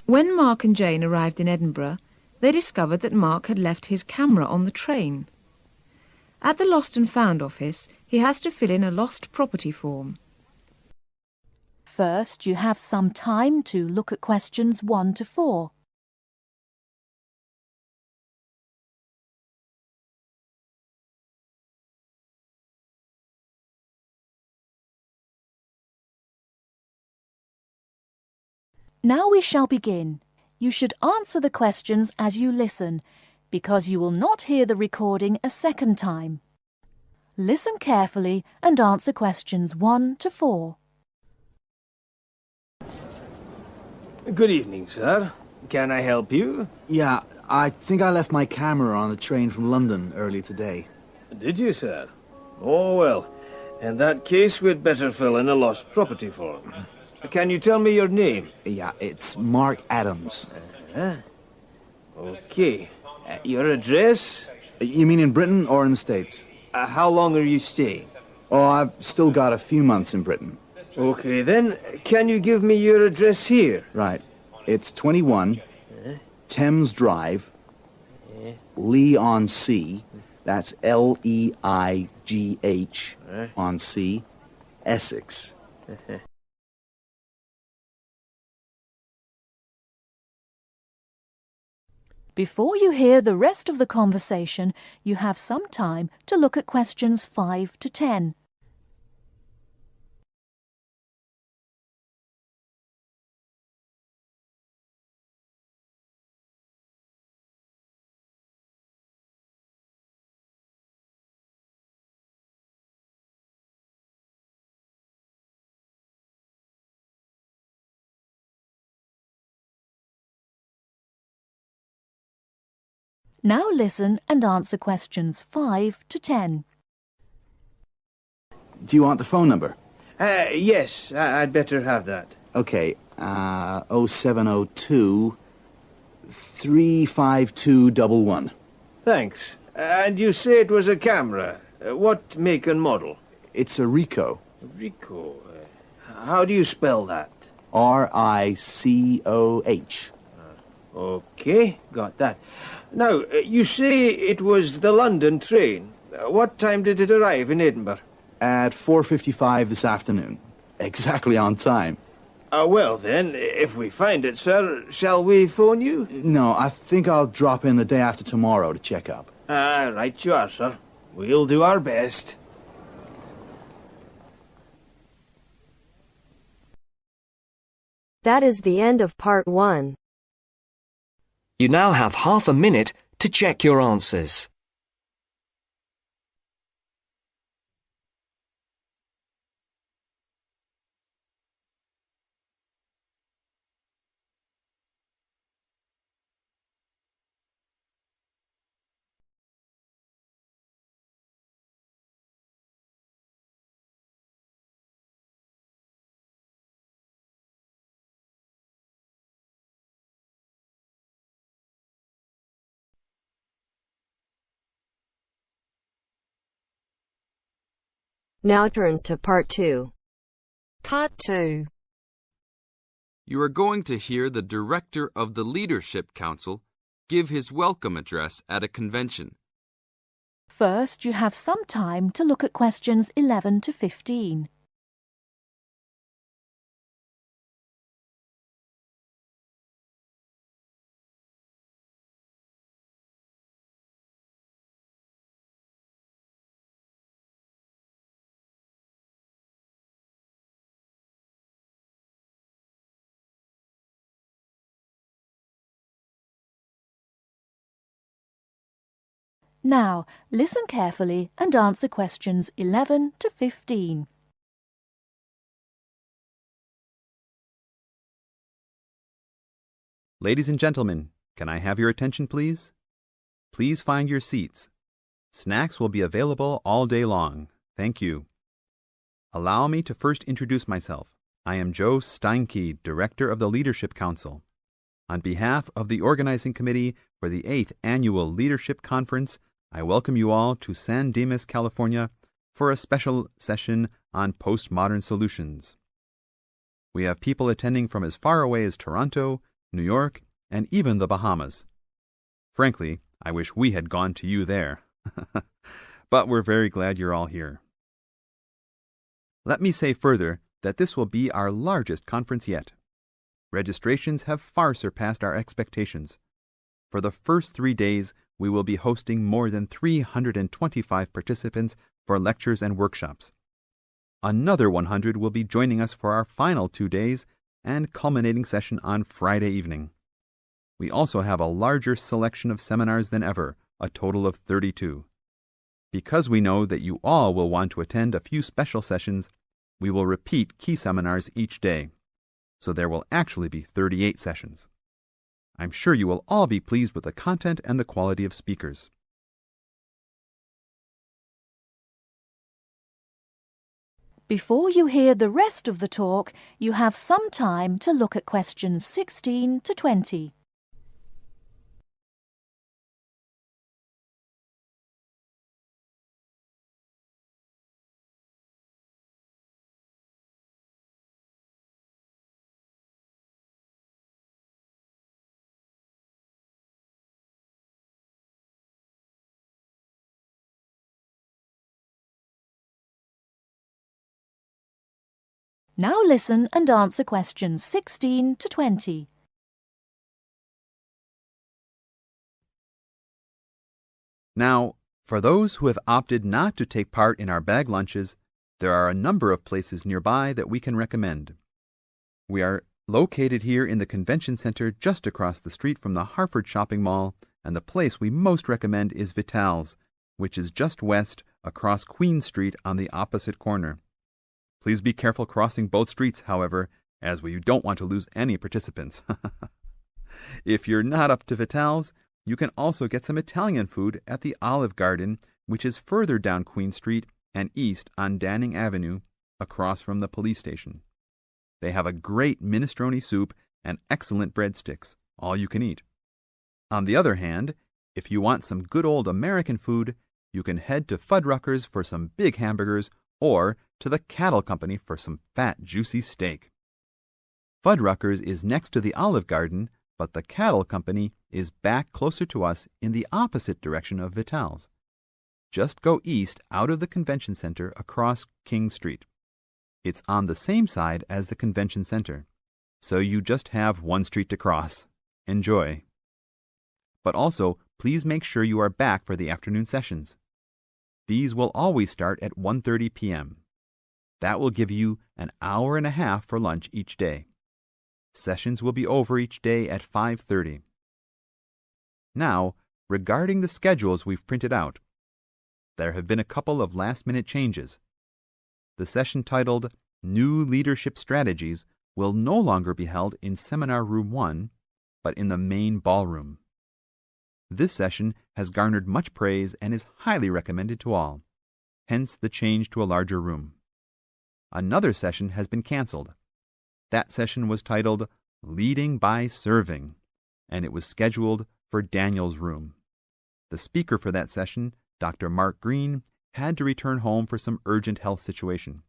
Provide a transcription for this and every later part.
When Mark and Jane arrived in Edinburgh, they discovered that Mark had left his camera on the train. At the Lost and Found office, he has to fill in a lost property form. First, you have some time to look at questions 1 to 4. Now we shall begin. You should answer the questions as you listen, because you will not hear the recording a second time. Listen carefully and answer questions 1 to 4. Good evening, sir. Can I help you? Yeah, I think I left my camera on the train from London early today. Did you, sir? Oh, well. In that case, we'd better fill in a lost property form. Can you tell me your name? Yeah, it's Mark Adams. Okay. Your address? You mean in Britain or in the States? How long are you staying? Oh, I've still got a few months in Britain. Okay, then. Can you give me your address here? Right. It's 21 Thames Drive, Leigh-on-Sea. That's Leigh on Sea, Essex. Before you hear the rest of the conversation, you have some time to look at questions 5 to 10. Now listen and answer questions 5 to 10. Do you want the phone number? Yes, I'd better have that. Okay, 0702 35211. Thanks. And you say it was a camera. What make and model? It's a Ricoh. Ricoh. How do you spell that? Ricoh. Okay, got that. Now, you say it was the London train. What time did it arrive in Edinburgh? At 4:55 this afternoon. Exactly on time. Well then, if we find it, sir, shall we phone you? No, I think I'll drop in the day after tomorrow to check up. Right you are, sir. We'll do our best. That is the end of part 1. You now have half a minute to check your answers. Now turns to part 2. Part 2. You are going to hear the director of the Leadership Council give his welcome address at a convention. First, you have some time to look at questions 11 to 15. Now, listen carefully and answer questions 11 to 15. Ladies and gentlemen, can I have your attention, please? Please find your seats. Snacks will be available all day long. Thank you. Allow me to first introduce myself. I am Joe Steinke, Director of the Leadership Council. On behalf of the Organizing Committee for the 8th Annual Leadership Conference, I welcome you all to San Dimas, California, for a special session on postmodern solutions. We have people attending from as far away as Toronto, New York, and even the Bahamas. Frankly, I wish we had gone to you there. But we're very glad you're all here. Let me say further that this will be our largest conference yet. Registrations have far surpassed our expectations. For the first 3 days, we will be hosting more than 325 participants for lectures and workshops. Another 100 will be joining us for our final 2 days and culminating session on Friday evening. We also have a larger selection of seminars than ever, a total of 32. Because we know that you all will want to attend a few special sessions, we will repeat key seminars each day. So there will actually be 38 sessions. I'm sure you will all be pleased with the content and the quality of speakers. Before you hear the rest of the talk, you have some time to look at questions 16 to 20. Now listen and answer questions 16 to 20. Now, for those who have opted not to take part in our bag lunches, there are a number of places nearby that we can recommend. We are located here in the Convention Center just across the street from the Harford Shopping Mall, and the place we most recommend is Vital's, which is just west across Queen Street on the opposite corner. Please be careful crossing both streets, however, as we don't want to lose any participants. If you're not up to Vital's, you can also get some Italian food at the Olive Garden, which is further down Queen Street and east on Danning Avenue, across from the police station. They have a great minestrone soup and excellent breadsticks, all you can eat. On the other hand, if you want some good old American food, you can head to Fuddruckers for some big hamburgers or to the Cattle Company for some fat, juicy steak. Fuddruckers is next to the Olive Garden, but the Cattle Company is back closer to us in the opposite direction of Vital's. Just go east out of the Convention Center across King Street. It's on the same side as the Convention Center, so you just have one street to cross. Enjoy. But also, please make sure you are back for the afternoon sessions. These will always start at 1:30 p.m. That will give you an hour and a half for lunch each day. Sessions will be over each day at 5:30. Now, regarding the schedules we've printed out, there have been a couple of last-minute changes. The session titled New Leadership Strategies will no longer be held in Seminar Room 1, but in the main ballroom. This session has garnered much praise and is highly recommended to all, hence the change to a larger room. Another session has been canceled. That session was titled Leading by Serving, and it was scheduled for Daniel's room. The speaker for that session, Dr. Mark Green, had to return home for some urgent health situation.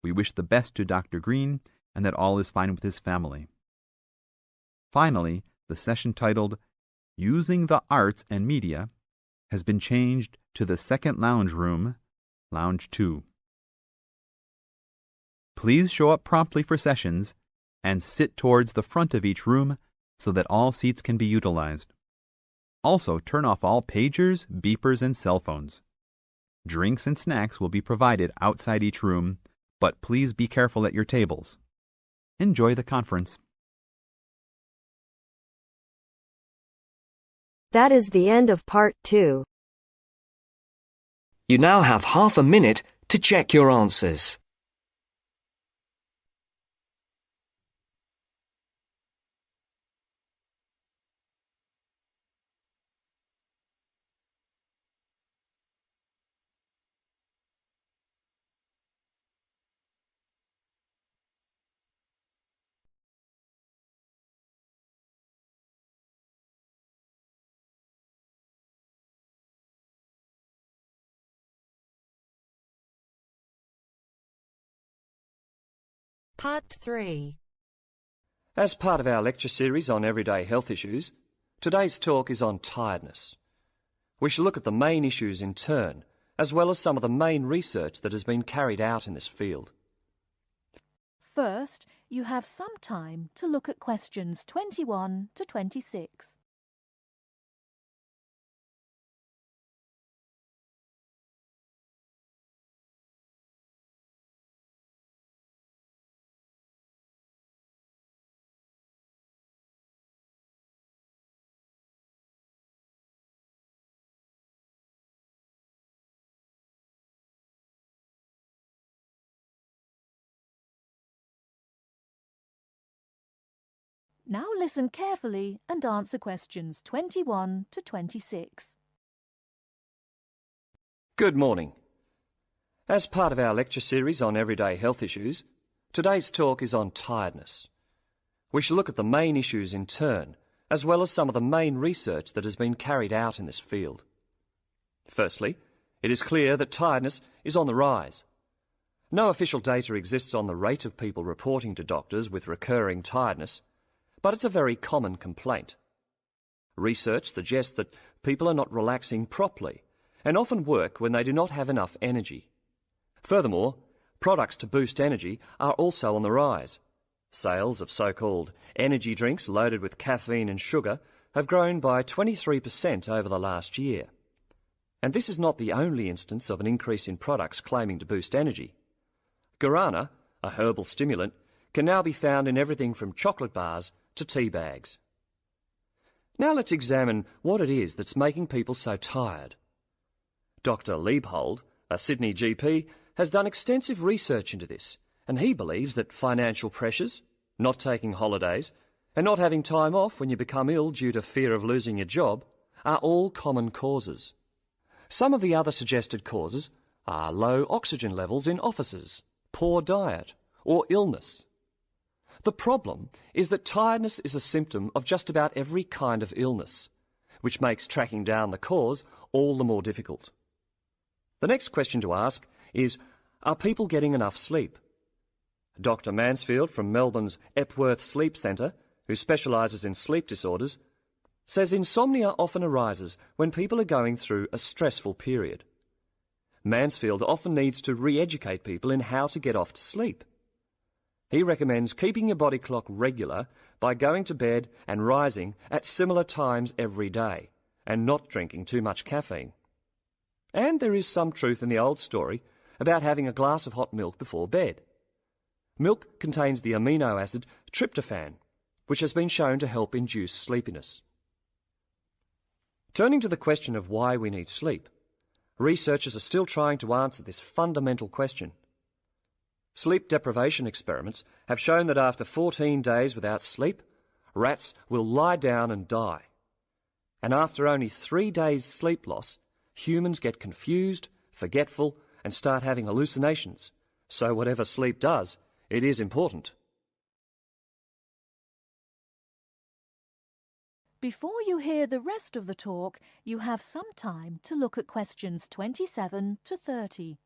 We wish the best to Dr. Green and that all is fine with his family. Finally, the session titled Using the Arts and Media has been changed to the second lounge room, Lounge 2. Please show up promptly for sessions and sit towards the front of each room so that all seats can be utilized. Also, turn off all pagers, beepers, and cell phones. Drinks and snacks will be provided outside each room, but please be careful at your tables. Enjoy the conference. That is the end of part 2. You now have half a minute to check your answers. Part 3. As part of our lecture series on everyday health issues, today's talk is on tiredness. We shall look at the main issues in turn, as well as some of the main research that has been carried out in this field. First, you have some time to look at questions 21 to 26. Now listen carefully and answer questions 21 to 26. Good morning. As part of our lecture series on everyday health issues, today's talk is on tiredness. We shall look at the main issues in turn, as well as some of the main research that has been carried out in this field. Firstly, it is clear that tiredness is on the rise. No official data exists on the rate of people reporting to doctors with recurring tiredness, but it's a very common complaint. Research suggests that people are not relaxing properly and often work when they do not have enough energy. Furthermore, products to boost energy are also on the rise. Sales of so-called energy drinks loaded with caffeine and sugar have grown by 23% over the last year. And this is not the only instance of an increase in products claiming to boost energy. Guarana, a herbal stimulant, can now be found in everything from chocolate bars to tea bags. Now let's examine what it is that's making people so tired. Dr. Liebhold, a Sydney GP, has done extensive research into this, and he believes that financial pressures, not taking holidays, and not having time off when you become ill due to fear of losing your job are all common causes. Some of the other suggested causes are low oxygen levels in offices, poor diet, or illness. The problem is that tiredness is a symptom of just about every kind of illness, which makes tracking down the cause all the more difficult. The next question to ask is, are people getting enough sleep? Dr. Mansfield from Melbourne's Epworth Sleep Centre, who specialises in sleep disorders, says insomnia often arises when people are going through a stressful period. Mansfield often needs to re-educate people in how to get off to sleep. He recommends keeping your body clock regular by going to bed and rising at similar times every day, and not drinking too much caffeine. And there is some truth in the old story about having a glass of hot milk before bed. Milk contains the amino acid tryptophan, which has been shown to help induce sleepiness. Turning to the question of why we need sleep, researchers are still trying to answer this fundamental question. Sleep deprivation experiments have shown that after 14 days without sleep, rats will lie down and die. And after only 3 days sleep loss, humans get confused, forgetful, and start having hallucinations. So whatever sleep does, it is important. Before you hear the rest of the talk, you have some time to look at questions 27 to 30.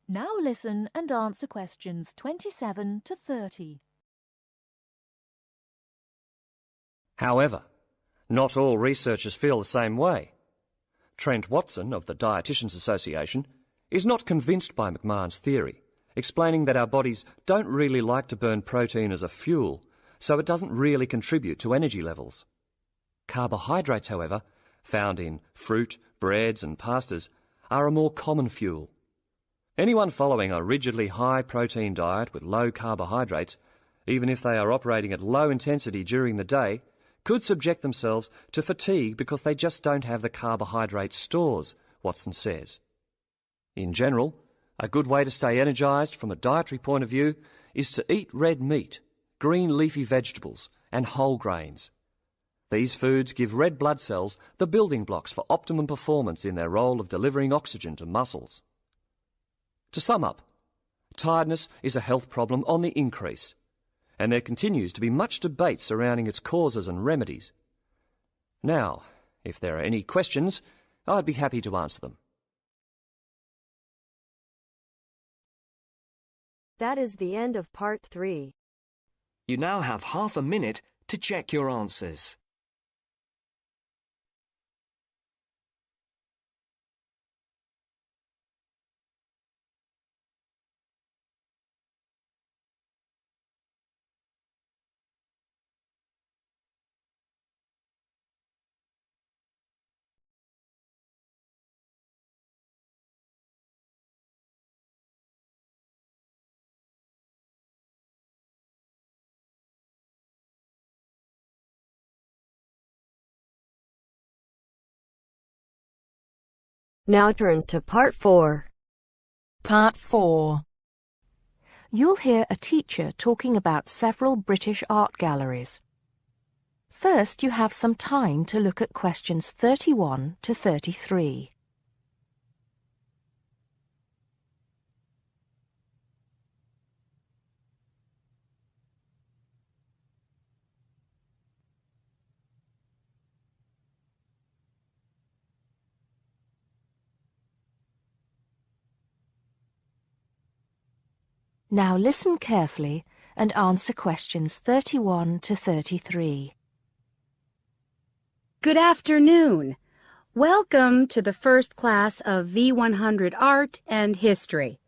Now listen and answer questions 27 to 30. However, not all researchers feel the same way. Trent Watson of the Dietitians Association is not convinced by McMahon's theory, explaining that our bodies don't really like to burn protein as a fuel, so it doesn't really contribute to energy levels. Carbohydrates, however, found in fruit, breads and pastas, are a more common fuel. Anyone following a rigidly high-protein diet with low carbohydrates, even if they are operating at low intensity during the day, could subject themselves to fatigue because they just don't have the carbohydrate stores, Watson says. In general, a good way to stay energised from a dietary point of view is to eat red meat, green leafy vegetables and whole grains. These foods give red blood cells the building blocks for optimum performance in their role of delivering oxygen to muscles. To sum up, Tiredness is a health problem on the increase, and there continues to be much debate surrounding its causes and remedies. Now, if there are any questions, I'd be happy to answer them. That is the end of part 3. You now have half a minute to check your answers. Now turns to part 4. Part 4. You'll hear a teacher talking about several British art galleries. First, you have some time to look at questions 31 to 33. Now listen carefully and answer questions 31 to 33. Good afternoon. Welcome to the first class of V100 Art and History.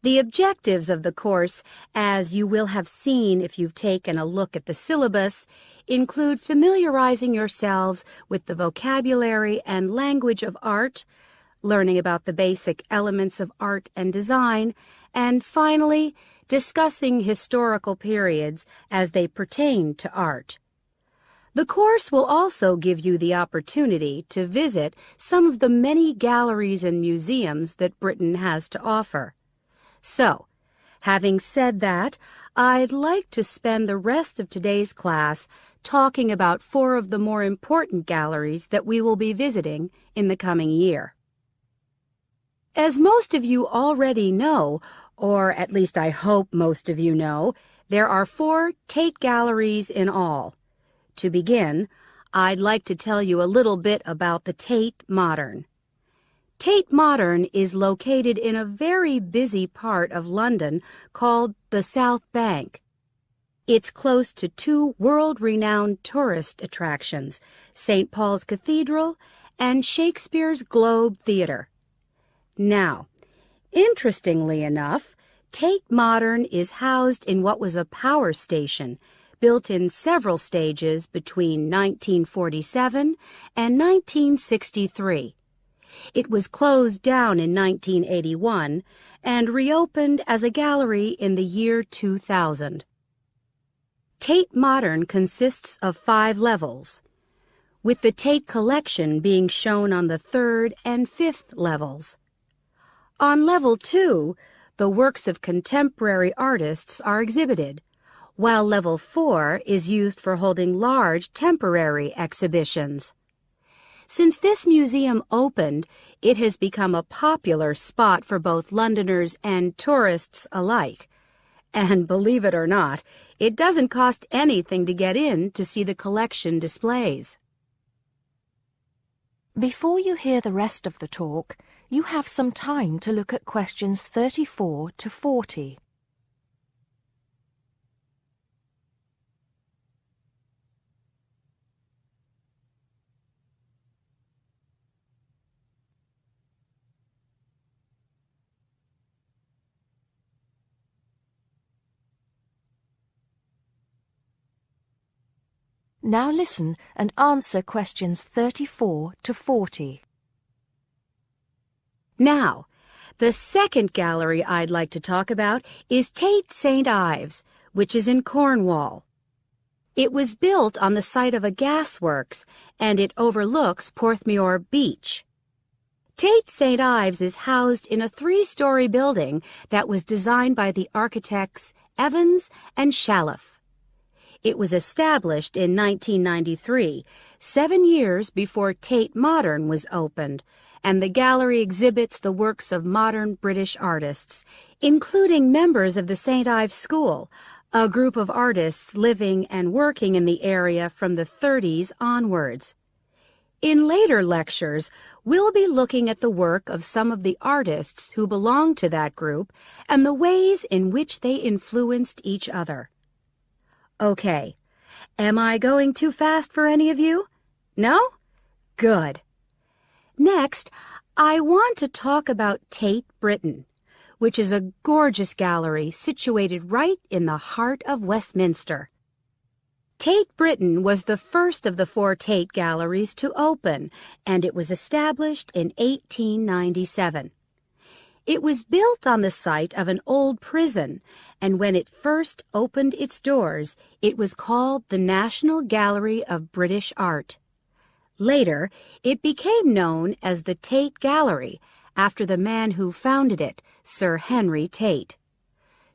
The objectives of the course, as you will have seen if you've taken a look at the syllabus, include familiarizing yourselves with the vocabulary and language of art, learning about the basic elements of art and design, and finally, discussing historical periods as they pertain to art. The course will also give you the opportunity to visit some of the many galleries and museums that Britain has to offer. So, having said that, I'd like to spend the rest of today's class talking about 4 of the more important galleries that we will be visiting in the coming year. As most of you already know, or at least I hope most of you know, there are 4 Tate galleries in all. To begin, I'd like to tell you a little bit about the Tate Modern. Tate Modern is located in a very busy part of London called the South Bank. It's close to 2 world-renowned tourist attractions, St. Paul's Cathedral and Shakespeare's Globe Theatre. Now, interestingly enough, Tate Modern is housed in what was a power station, built in several stages between 1947 and 1963. It was closed down in 1981 and reopened as a gallery in the year 2000. Tate Modern consists of 5 levels, with the Tate collection being shown on the 3rd and 5th levels. On level 2, the works of contemporary artists are exhibited, while level 4 is used for holding large temporary exhibitions. Since this museum opened, it has become a popular spot for both Londoners and tourists alike. And believe it or not, it doesn't cost anything to get in to see the collection displays. Before you hear the rest of the talk, you have some time to look at questions 34 to 40. Now listen and answer questions 34 to 40. Now, the second gallery I'd like to talk about is Tate St. Ives, which is in Cornwall. It was built on the site of a gasworks, and it overlooks Porthmeor Beach. Tate St. Ives is housed in a 3-story building that was designed by the architects Evans and Shalliff. It was established in 1993, 7 years before Tate Modern was opened, and the gallery exhibits the works of modern British artists, including members of the St. Ives School, a group of artists living and working in the area from the 30s onwards. In later lectures, we'll be looking at the work of some of the artists who belong to that group and the ways in which they influenced each other. Okay, am I going too fast for any of you? No? Good. Next, I want to talk about Tate Britain, which is a gorgeous gallery situated right in the heart of Westminster. Tate Britain was the first of the 4 Tate galleries to open, and it was established in 1897. It was built on the site of an old prison, and when it first opened its doors, it was called the National Gallery of British Art. Later, it became known as the Tate Gallery, after the man who founded it, Sir Henry Tate.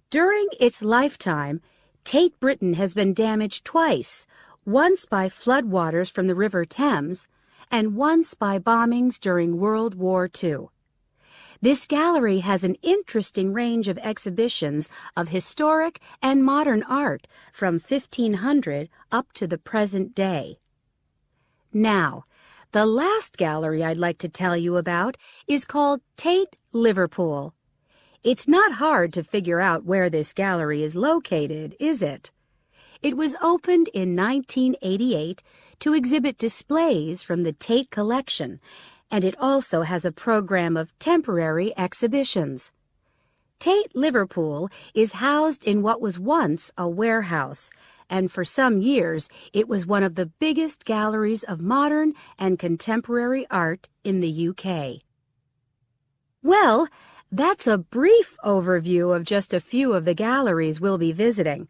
During its lifetime, Tate Britain has been damaged twice, once by floodwaters from the River Thames and once by bombings during World War II. This gallery has an interesting range of exhibitions of historic and modern art from 1500 up to the present day. Now, the last gallery I'd like to tell you about is called Tate Liverpool. It's not hard to figure out where this gallery is located, is it? It was opened in 1988 to exhibit displays from the Tate collection, and it also has a program of temporary exhibitions. Tate Liverpool is housed in what was once a warehouse, and for some years it was one of the biggest galleries of modern and contemporary art in the UK. Well, that's a brief overview of just a few of the galleries we'll be visiting.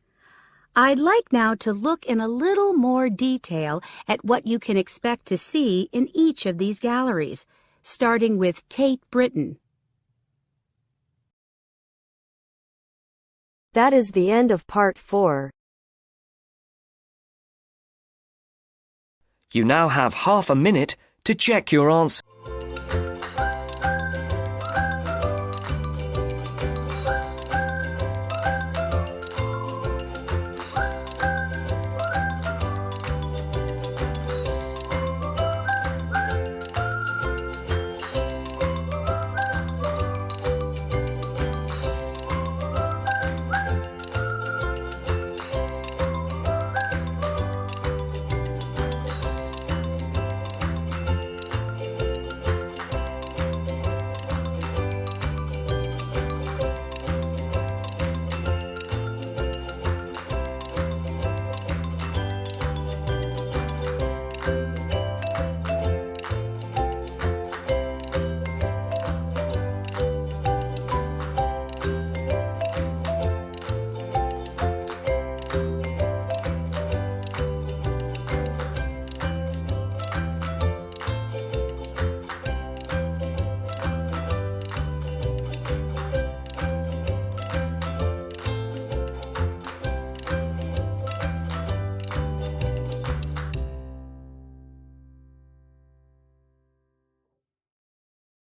I'd like now to look in a little more detail at what you can expect to see in each of these galleries, starting with Tate Britain. That is the end of part 4. You now have half a minute to check your answer.